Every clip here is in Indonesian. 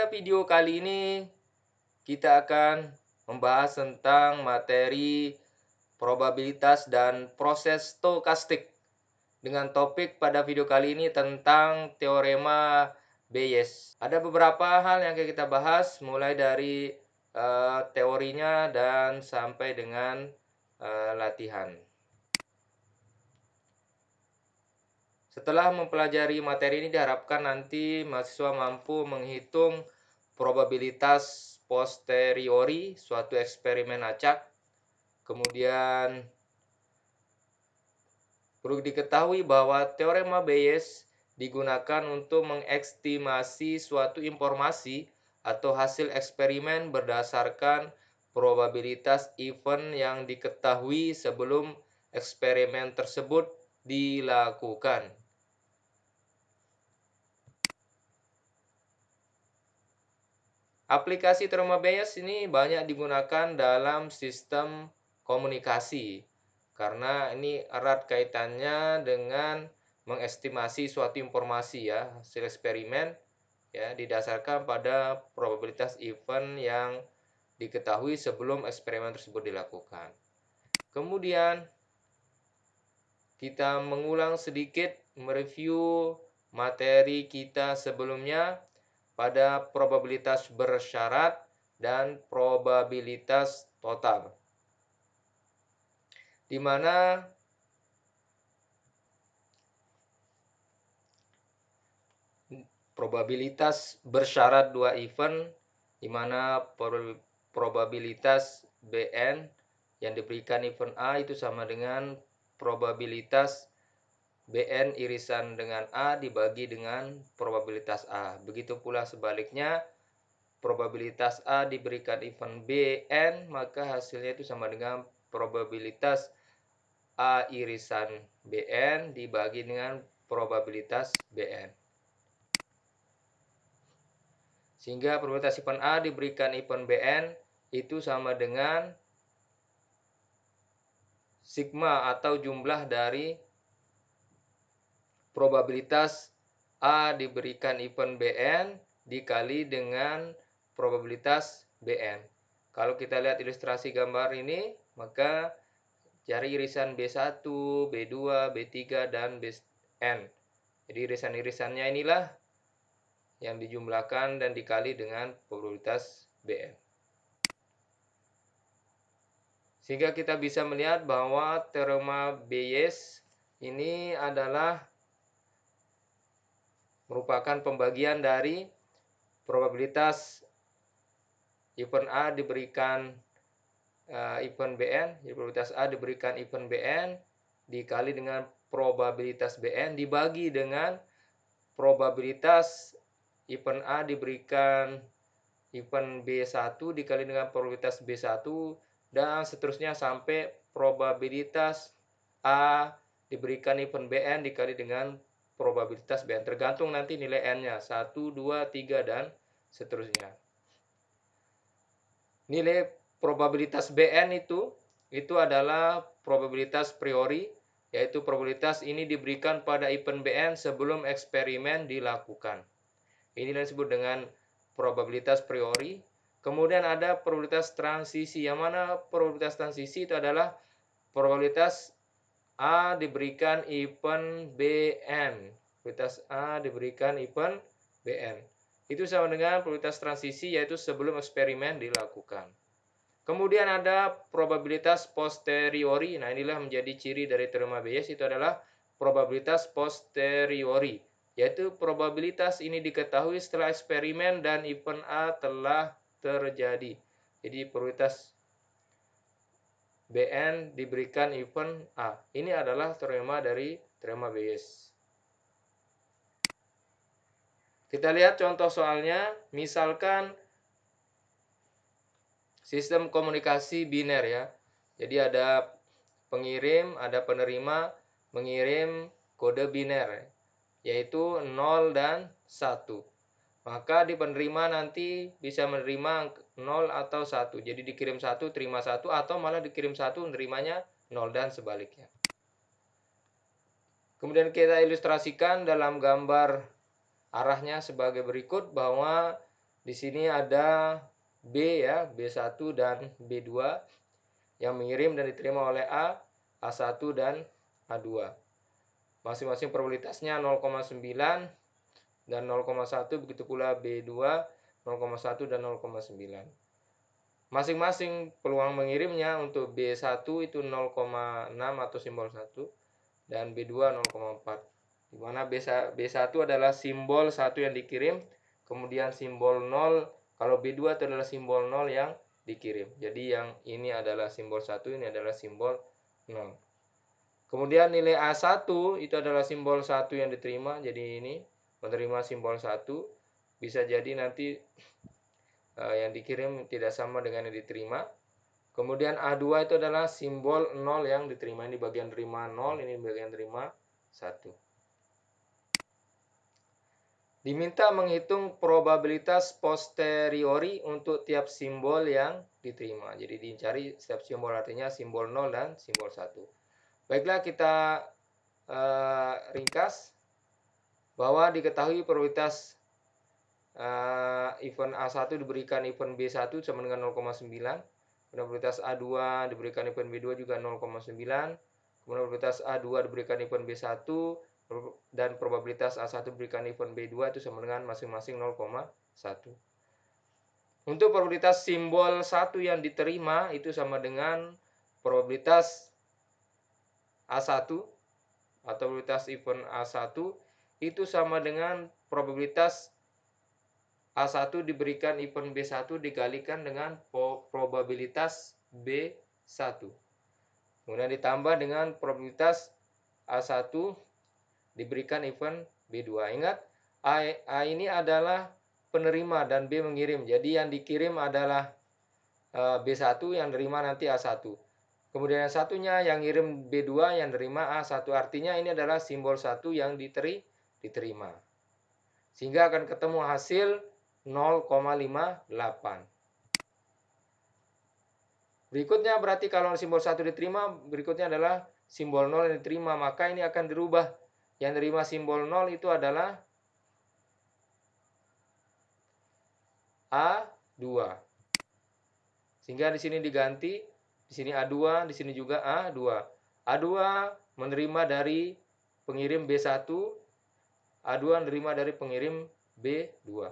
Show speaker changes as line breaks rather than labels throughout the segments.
Pada video kali ini kita akan membahas tentang materi probabilitas dan proses stokastik dengan topik pada video kali ini tentang teorema Bayes. Ada beberapa hal yang akan kita bahas mulai dari teorinya dan sampai dengan latihan. Setelah mempelajari materi ini diharapkan nanti mahasiswa mampu menghitung probabilitas posteriori suatu eksperimen acak. Kemudian perlu diketahui bahwa teorema Bayes digunakan untuk mengestimasi suatu informasi atau hasil eksperimen berdasarkan probabilitas event yang diketahui sebelum eksperimen tersebut dilakukan. Aplikasi teorema Bayes ini banyak digunakan dalam sistem komunikasi karena ini erat kaitannya dengan mengestimasi suatu informasi ya, hasil eksperimen ya didasarkan pada probabilitas event yang diketahui sebelum eksperimen tersebut dilakukan. Kemudian kita mengulang sedikit mereview materi kita sebelumnya pada probabilitas bersyarat dan probabilitas total. Di mana probabilitas bersyarat dua event, di mana probabilitas Bn yang diberikan event A itu sama dengan probabilitas Bn irisan dengan A dibagi dengan probabilitas A. Begitu pula sebaliknya, probabilitas A diberikan event Bn, maka hasilnya itu sama dengan probabilitas A irisan Bn dibagi dengan probabilitas Bn. Sehingga probabilitas event A diberikan event Bn itu sama dengan sigma atau jumlah dari probabilitas A diberikan event Bn dikali dengan probabilitas Bn. Kalau kita lihat ilustrasi gambar ini, maka cari irisan B1, B2, B3, dan Bn. Jadi irisan-irisannya inilah yang dijumlahkan dan dikali dengan probabilitas Bn. Sehingga kita bisa melihat bahwa teorema Bayes ini adalah merupakan pembagian dari probabilitas event A diberikan event Bn, jadi probabilitas A diberikan event Bn dikali dengan probabilitas Bn dibagi dengan probabilitas event A diberikan event B1 dikali dengan probabilitas B1 dan seterusnya sampai probabilitas A diberikan event Bn dikali dengan probabilitas Bn. Tergantung nanti nilai N-nya, 1, 2, 3, dan seterusnya. Nilai probabilitas Bn itu adalah probabilitas priori, yaitu probabilitas ini diberikan pada event Bn sebelum eksperimen dilakukan. Ini disebut dengan probabilitas priori. Kemudian ada probabilitas transisi, yang mana probabilitas transisi itu adalah probabilitas A diberikan event Bn. Probabilitas A diberikan event Bn. Itu sama dengan probabilitas transisi, yaitu sebelum eksperimen dilakukan. Kemudian ada probabilitas posteriori. Nah, inilah menjadi ciri dari teorema Bayes, itu adalah probabilitas posteriori, yaitu probabilitas ini diketahui setelah eksperimen dan event A telah terjadi. Jadi probabilitas Bn diberikan event A. Ini adalah teorema dari teorema Bayes. Kita lihat contoh soalnya, misalkan sistem komunikasi biner ya. Jadi ada pengirim, ada penerima mengirim kode biner, yaitu 0 dan 1. Maka di penerima nanti bisa menerima 0 atau 1. Jadi dikirim 1, terima 1, atau malah dikirim 1, menerimanya 0 dan sebaliknya. Kemudian kita ilustrasikan dalam gambar arahnya sebagai berikut, bahwa Di sini ada B ya, B1 dan B2 yang mengirim dan diterima oleh A, A1 dan A2. Masing-masing probabilitasnya 0,9 dan 0,1, begitu pula B2 0,1 dan 0,9. Masing-masing peluang mengirimnya untuk B1 itu 0,6 atau simbol 1 dan B2 0,4. Di mana B1 adalah simbol 1 yang dikirim, kemudian simbol 0 kalau B2 itu adalah simbol 0 yang dikirim. Jadi yang ini adalah simbol 1, ini adalah simbol 0. Kemudian nilai A1 itu adalah simbol 1 yang diterima, jadi ini menerima simbol 1. Bisa jadi nanti yang dikirim tidak sama dengan yang diterima. Kemudian A2 itu adalah simbol 0 yang diterima. Ini bagian terima 0, ini bagian terima 1. Diminta menghitung probabilitas posteriori untuk tiap simbol yang diterima. Jadi dicari setiap simbol, artinya simbol 0 dan simbol 1. Baiklah, kita ringkas bahwa diketahui probabilitas event A1 diberikan event B1 sama dengan 0,9, probabilitas A2 diberikan event B2 juga 0,9, kemudian probabilitas A2 diberikan event B1, dan probabilitas A1 diberikan event B2 itu sama dengan masing-masing 0,1. Untuk probabilitas simbol 1 yang diterima itu sama dengan probabilitas A1 atau probabilitas event A1 itu sama dengan probabilitas A1 diberikan event B1 dikalikan dengan probabilitas B1. Kemudian ditambah dengan probabilitas A1 diberikan event B2. Ingat, A ini adalah penerima dan B mengirim. Jadi yang dikirim adalah B1, yang terima nanti A1. Kemudian yang satunya yang ngirim B2, yang terima A1. Artinya ini adalah simbol 1 yang diterima. Sehingga akan ketemu hasil 0,58. Berikutnya berarti kalau simbol 1 diterima, berikutnya adalah simbol 0 yang diterima. Maka ini akan dirubah. Yang terima simbol 0 itu adalah A2. Sehingga di sini diganti, di sini A2, di sini juga A2. A2 menerima dari pengirim B1, A2 menerima dari pengirim B2.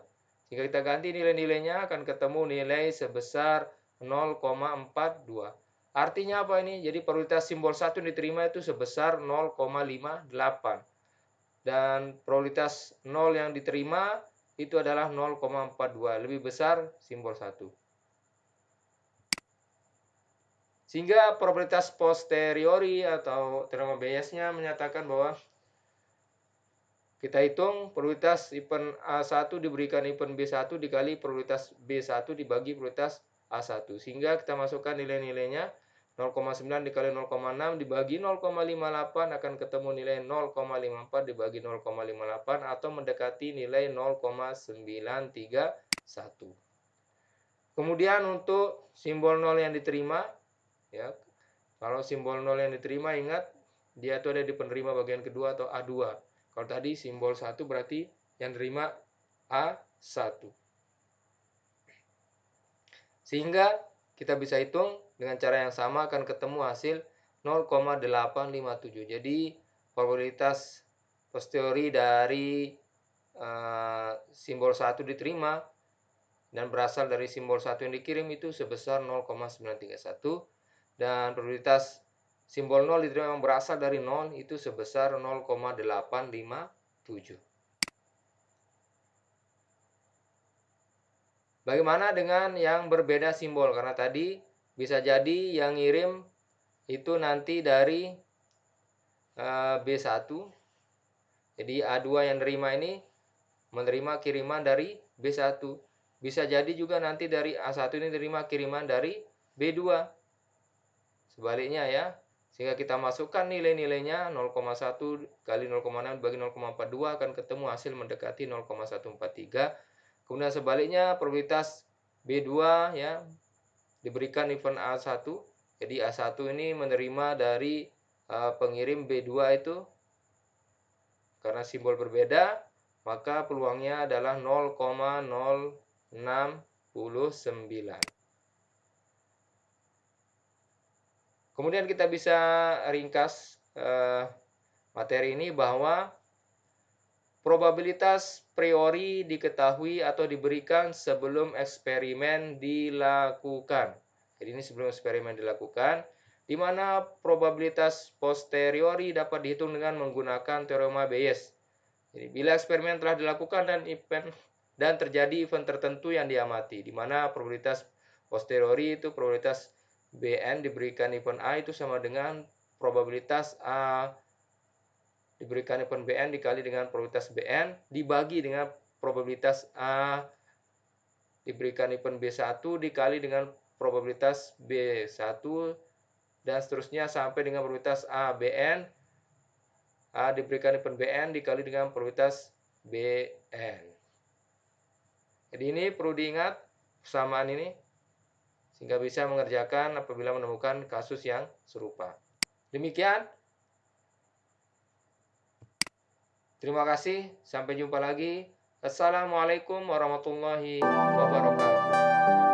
Jika kita ganti nilai-nilainya akan ketemu nilai sebesar 0,42. Artinya apa ini? Jadi probabilitas simbol 1 yang diterima itu sebesar 0,58. Dan probabilitas 0 yang diterima itu adalah 0,42. Lebih besar simbol 1. Sehingga probabilitas posteriori atau teorema Bayes-nya menyatakan bahwa kita hitung probabilitas event A1 diberikan event B1 dikali probabilitas B1 dibagi probabilitas A1. Sehingga kita masukkan nilai-nilainya 0,9 dikali 0,6 dibagi 0,58 akan ketemu nilai 0,54 dibagi 0,58 atau mendekati nilai 0,931. Kemudian untuk simbol 0 yang diterima, ya, kalau simbol 0 yang diterima ingat dia itu ada di penerima bagian kedua atau A2. Kalau tadi simbol 1 berarti yang terima A1. Sehingga kita bisa hitung dengan cara yang sama akan ketemu hasil 0,857. Jadi probabilitas posteriori dari simbol 1 diterima dan berasal dari simbol 1 yang dikirim itu sebesar 0,931. Dan probabilitas simbol 0 diterima yang berasal dari 0 itu sebesar 0,857. Bagaimana dengan yang berbeda simbol? Karena tadi bisa jadi yang ngirim itu nanti dari B1. Jadi A2 yang terima ini menerima kiriman dari B1. Bisa jadi juga nanti dari A1 ini terima kiriman dari B2. Sebaliknya ya. Sehingga kita masukkan nilai-nilainya 0,1 kali 0,6 bagi 0,42 akan ketemu hasil mendekati 0,143. Kemudian sebaliknya probabilitas B2 ya diberikan event A1. Jadi A1 ini menerima dari pengirim B2 itu karena simbol berbeda, maka peluangnya adalah 0,0 69. Kemudian kita bisa ringkas materi ini bahwa probabilitas priori diketahui atau diberikan sebelum eksperimen dilakukan. Jadi ini sebelum eksperimen dilakukan, di mana probabilitas posteriori dapat dihitung dengan menggunakan teorema Bayes. Jadi bila eksperimen telah dilakukan dan terjadi event tertentu yang diamati, di mana probabilitas posteriori itu probabilitas Bn diberikan event A itu sama dengan probabilitas A diberikan event Bn dikali dengan probabilitas Bn dibagi dengan probabilitas A diberikan event B1 dikali dengan probabilitas B1 dan seterusnya sampai dengan probabilitas A Bn A diberikan event Bn dikali dengan probabilitas Bn. Jadi ini perlu diingat persamaan ini sehingga bisa mengerjakan apabila menemukan kasus yang serupa. Demikian. Terima kasih. Sampai jumpa lagi. Assalamualaikum warahmatullahi wabarakatuh.